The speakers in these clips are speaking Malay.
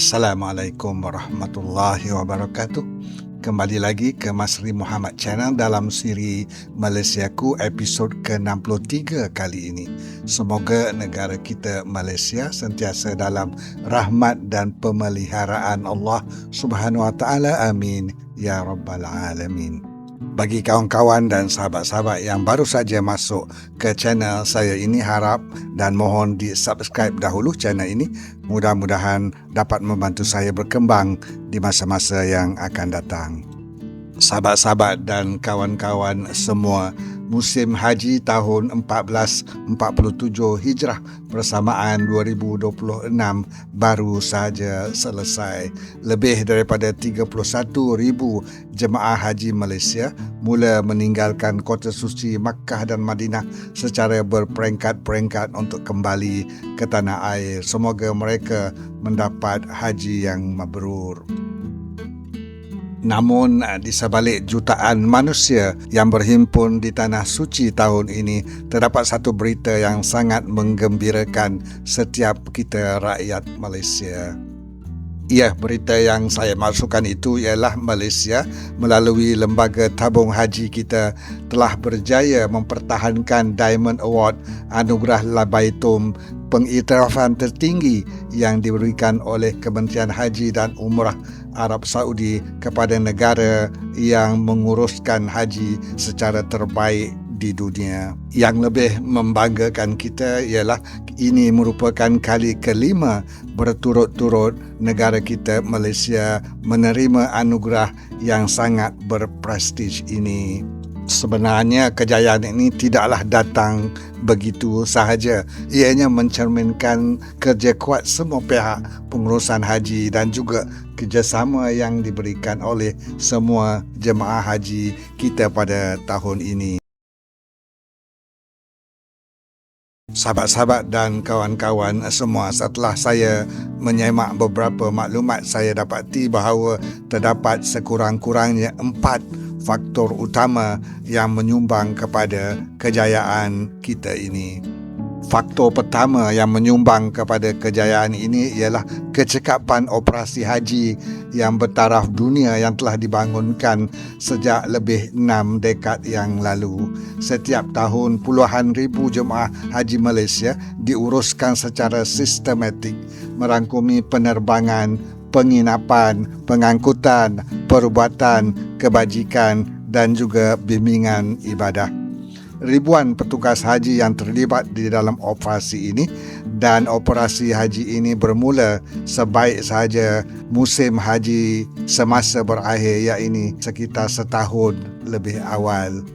Assalamualaikum warahmatullahi wabarakatuh. Kembali lagi ke Masri Muhammad Channel dalam siri Malaysiaku episod ke-63 kali ini. Semoga negara kita Malaysia sentiasa dalam rahmat dan pemeliharaan Allah Subhanahu Wa Taala. Amin ya rabbal alamin. Bagi kawan-kawan dan sahabat-sahabat yang baru saja masuk ke channel saya ini, harap dan mohon di-subscribe dahulu channel ini. Mudah-mudahan dapat membantu saya berkembang di masa-masa yang akan datang. Sahabat-sahabat dan kawan-kawan semua, musim haji tahun 1447 Hijrah bersamaan 2026 baru saja selesai. Lebih daripada 31,000 jemaah haji Malaysia mula meninggalkan kota suci Makkah dan Madinah secara berperingkat-peringkat untuk kembali ke tanah air. Semoga mereka mendapat haji yang mabrur. Namun di sebalik jutaan manusia yang berhimpun di tanah suci tahun ini, terdapat satu berita yang sangat menggembirakan setiap kita rakyat Malaysia. Ya, berita yang saya maksudkan itu ialah Malaysia melalui Lembaga Tabung Haji kita telah berjaya mempertahankan Diamond Award Anugerah Labaitum, pengiktirafan tertinggi yang diberikan oleh Kementerian Haji dan Umrah Arab Saudi kepada negara yang menguruskan haji secara terbaik di dunia. Yang lebih membanggakan kita ialah ini merupakan kali kelima berturut-turut negara kita Malaysia menerima anugerah yang sangat berprestij ini. Sebenarnya kejayaan ini tidaklah datang begitu sahaja. Ianya mencerminkan kerja kuat semua pihak pengurusan haji dan juga kerjasama yang diberikan oleh semua jemaah haji kita pada tahun ini. Sahabat-sahabat dan kawan-kawan semua, setelah saya menyemak beberapa maklumat, saya dapati bahawa terdapat sekurang-kurangnya 4 faktor utama yang menyumbang kepada kejayaan kita ini. Faktor pertama yang menyumbang kepada kejayaan ini ialah kecekapan operasi haji yang bertaraf dunia yang telah dibangunkan sejak lebih 6 dekad yang lalu. Setiap tahun puluhan ribu jemaah haji Malaysia diuruskan secara sistematik, merangkumi penerbangan, penginapan, pengangkutan, perubatan, kebajikan dan juga bimbingan ibadah. Ribuan petugas haji yang terlibat di dalam operasi ini, dan operasi haji ini bermula sebaik sahaja musim haji semasa berakhir, iaitu sekitar setahun lebih awal.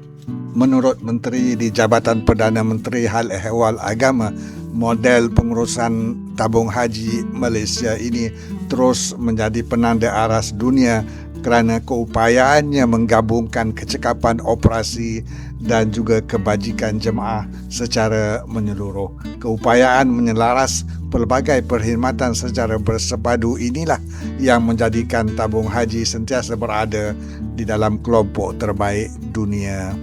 Menurut Menteri di Jabatan Perdana Menteri Hal Ehwal Agama, model pengurusan tabung haji Malaysia ini terus menjadi penanda aras dunia kerana keupayaannya menggabungkan kecekapan operasi dan juga kebajikan jemaah secara menyeluruh. Keupayaan menyelaras pelbagai perkhidmatan secara bersepadu inilah yang menjadikan tabung haji sentiasa berada di dalam kelompok terbaik dunia.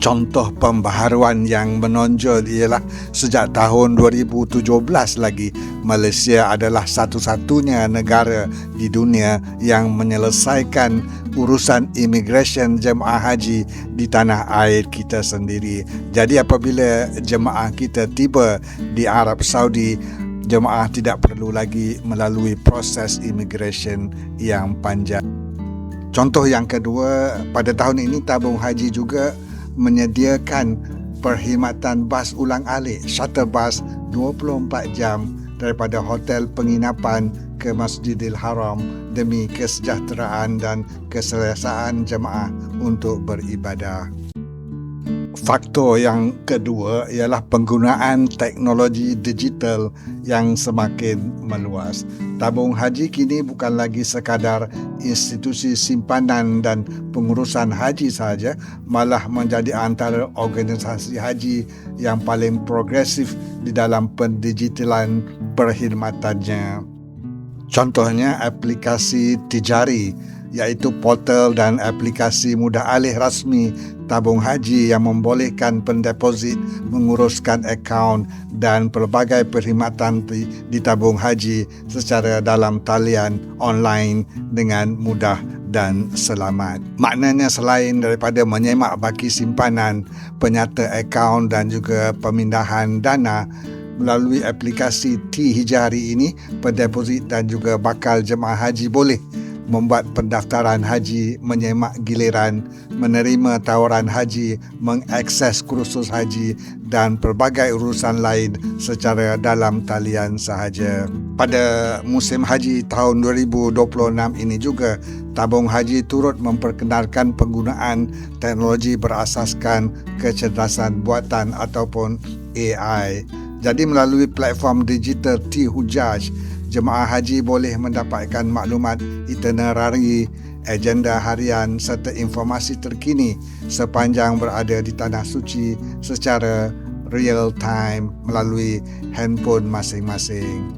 Contoh pembaharuan yang menonjol ialah sejak tahun 2017 lagi, Malaysia adalah satu-satunya negara di dunia yang menyelesaikan urusan imigresen jemaah haji di tanah air kita sendiri. Jadi apabila jemaah kita tiba di Arab Saudi, jemaah tidak perlu lagi melalui proses imigresen yang panjang. Contoh yang kedua, pada tahun ini tabung haji juga menyediakan perkhidmatan bas ulang-alik, shuttle bus 24 jam daripada hotel penginapan ke Masjidil Haram demi kesejahteraan dan keselesaan jemaah untuk beribadah. Faktor yang kedua ialah penggunaan teknologi digital yang semakin meluas. Tabung haji kini bukan lagi sekadar institusi simpanan dan pengurusan haji sahaja, malah menjadi antara organisasi haji yang paling progresif di dalam pendigitalan perkhidmatannya. Contohnya aplikasi Tijari, iaitu portal dan aplikasi mudah alih rasmi tabung haji yang membolehkan pendeposit menguruskan akaun dan pelbagai perkhidmatan di tabung haji secara dalam talian online dengan mudah dan selamat. Maknanya selain daripada menyemak baki simpanan, penyata akaun dan juga pemindahan dana, melalui aplikasi T-Hijari ini, pendeposit dan juga bakal jemaah haji boleh membuat pendaftaran haji, menyemak giliran, menerima tawaran haji, mengakses kursus haji dan pelbagai urusan lain secara dalam talian sahaja. Pada musim haji tahun 2026 ini juga, tabung haji turut memperkenalkan penggunaan teknologi berasaskan kecerdasan buatan ataupun AI. Jadi melalui platform digital T-Hujaj, jemaah haji boleh mendapatkan maklumat itinerari, agenda harian serta informasi terkini sepanjang berada di Tanah Suci secara real time melalui handphone masing-masing.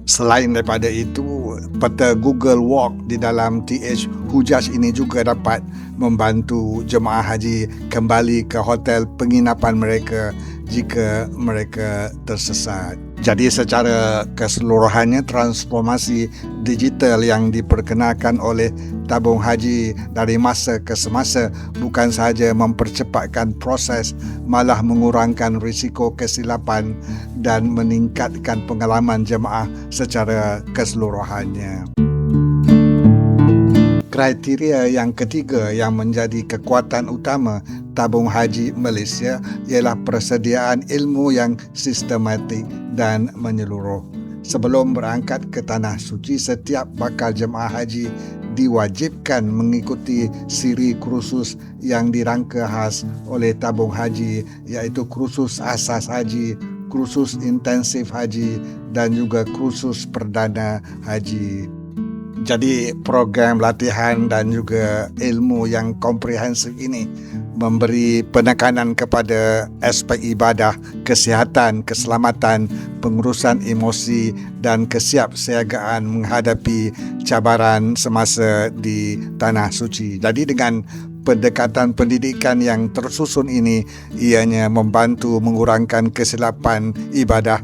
Selain daripada itu, peta Google Walk di dalam TH Hujaj ini juga dapat membantu jemaah haji kembali ke hotel penginapan mereka jika mereka tersesat. Jadi secara keseluruhannya, transformasi digital yang diperkenalkan oleh tabung haji dari masa ke semasa bukan sahaja mempercepatkan proses, malah mengurangkan risiko kesilapan dan meningkatkan pengalaman jemaah secara keseluruhannya. Kriteria yang ketiga yang menjadi kekuatan utama tabung haji Malaysia ialah persediaan ilmu yang sistematik dan menyeluruh. Sebelum berangkat ke Tanah Suci, setiap bakal jemaah haji diwajibkan mengikuti siri kursus yang dirangka khas oleh tabung haji, iaitu kursus asas haji, kursus intensif haji dan juga kursus perdana haji. Jadi program latihan dan juga ilmu yang komprehensif ini memberi penekanan kepada aspek ibadah, kesihatan, keselamatan, pengurusan emosi dan kesiapsiagaan menghadapi cabaran semasa di Tanah Suci. Jadi dengan pendekatan pendidikan yang tersusun ini, ianya membantu mengurangkan kesilapan ibadah,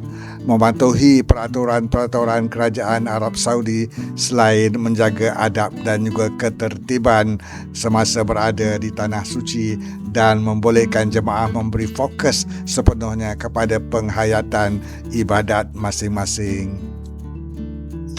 mematuhi peraturan-peraturan kerajaan Arab Saudi selain menjaga adab dan juga ketertiban semasa berada di Tanah Suci dan membolehkan jemaah memberi fokus sepenuhnya kepada penghayatan ibadat masing-masing.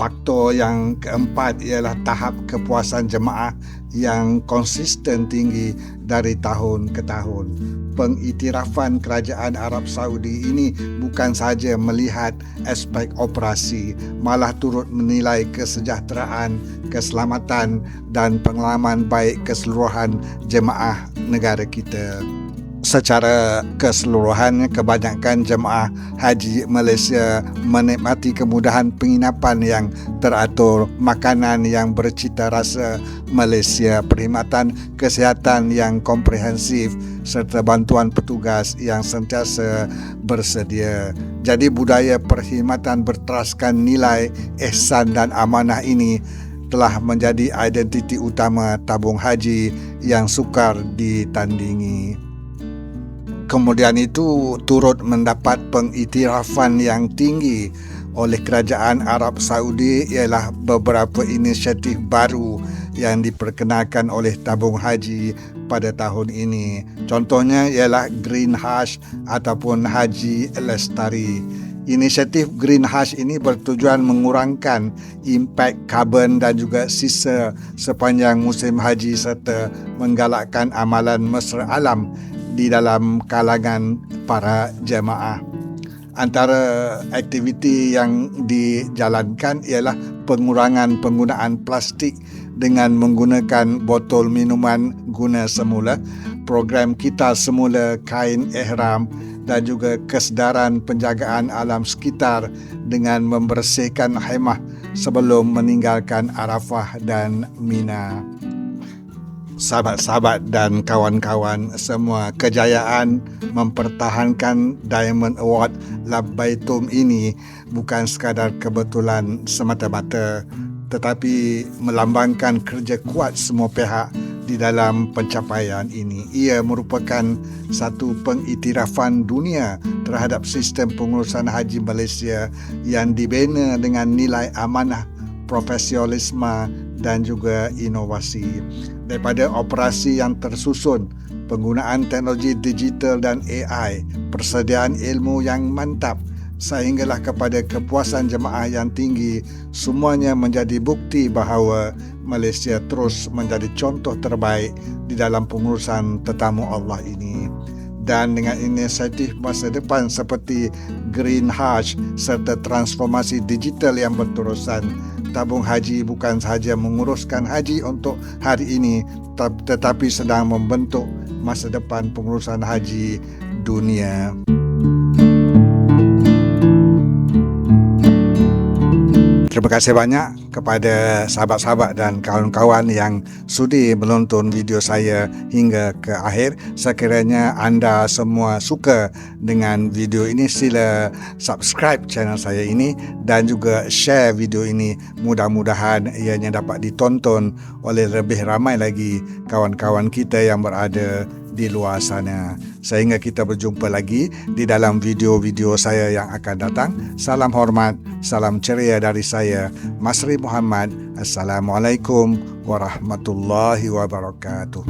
Faktor yang keempat ialah tahap kepuasan jemaah yang konsisten tinggi dari tahun ke tahun. Pengiktirafan kerajaan Arab Saudi ini bukan sahaja melihat aspek operasi, malah turut menilai kesejahteraan, keselamatan dan pengalaman baik keseluruhan jemaah negara kita. Secara keseluruhan, kebanyakan jemaah haji Malaysia menikmati kemudahan penginapan yang teratur, makanan yang bercita rasa Malaysia, perkhidmatan kesihatan yang komprehensif serta bantuan petugas yang sentiasa bersedia. Jadi budaya perkhidmatan berteraskan nilai ihsan dan amanah ini telah menjadi identiti utama tabung haji yang sukar ditandingi. Kemudian itu turut mendapat pengiktirafan yang tinggi oleh kerajaan Arab Saudi ialah beberapa inisiatif baru yang diperkenalkan oleh tabung haji pada tahun ini. Contohnya ialah Green Hajj ataupun Haji Lestari. Inisiatif Green Hajj ini bertujuan mengurangkan impak karbon dan juga sisa sepanjang musim haji serta menggalakkan amalan mesra alam di dalam kalangan para jemaah. Antara aktiviti yang dijalankan ialah pengurangan penggunaan plastik dengan menggunakan botol minuman guna semula, program Kita Semula Kain Ihram dan juga kesedaran penjagaan alam sekitar dengan membersihkan khemah sebelum meninggalkan Arafah dan Mina. Sahabat-sahabat dan kawan-kawan semua, kejayaan mempertahankan Diamond Award Labbaitum ini bukan sekadar kebetulan semata-mata, tetapi melambangkan kerja kuat semua pihak di dalam pencapaian ini. Ia merupakan satu pengiktirafan dunia terhadap sistem pengurusan haji Malaysia yang dibina dengan nilai amanah, profesionalisme dan juga inovasi. Daripada operasi yang tersusun, penggunaan teknologi digital dan AI, persediaan ilmu yang mantap, sehinggalah kepada kepuasan jemaah yang tinggi, semuanya menjadi bukti bahawa Malaysia terus menjadi contoh terbaik di dalam pengurusan tetamu Allah ini. Dan dengan inisiatif masa depan seperti Green Hajj serta transformasi digital yang berterusan, tabung haji bukan sahaja menguruskan haji untuk hari ini, tetapi sedang membentuk masa depan pengurusan haji dunia. Terima kasih banyak kepada sahabat-sahabat dan kawan-kawan yang sudi menonton video saya hingga ke akhir. Sekiranya anda semua suka dengan video ini, sila subscribe channel saya ini dan juga share video ini. Mudah-mudahan ianya dapat ditonton oleh lebih ramai lagi kawan-kawan kita yang berada di luar sana. Sehingga kita berjumpa lagi di dalam video-video saya yang akan datang. Salam hormat, salam ceria dari saya, Masri Muhammad. Assalamualaikum warahmatullahi wabarakatuh.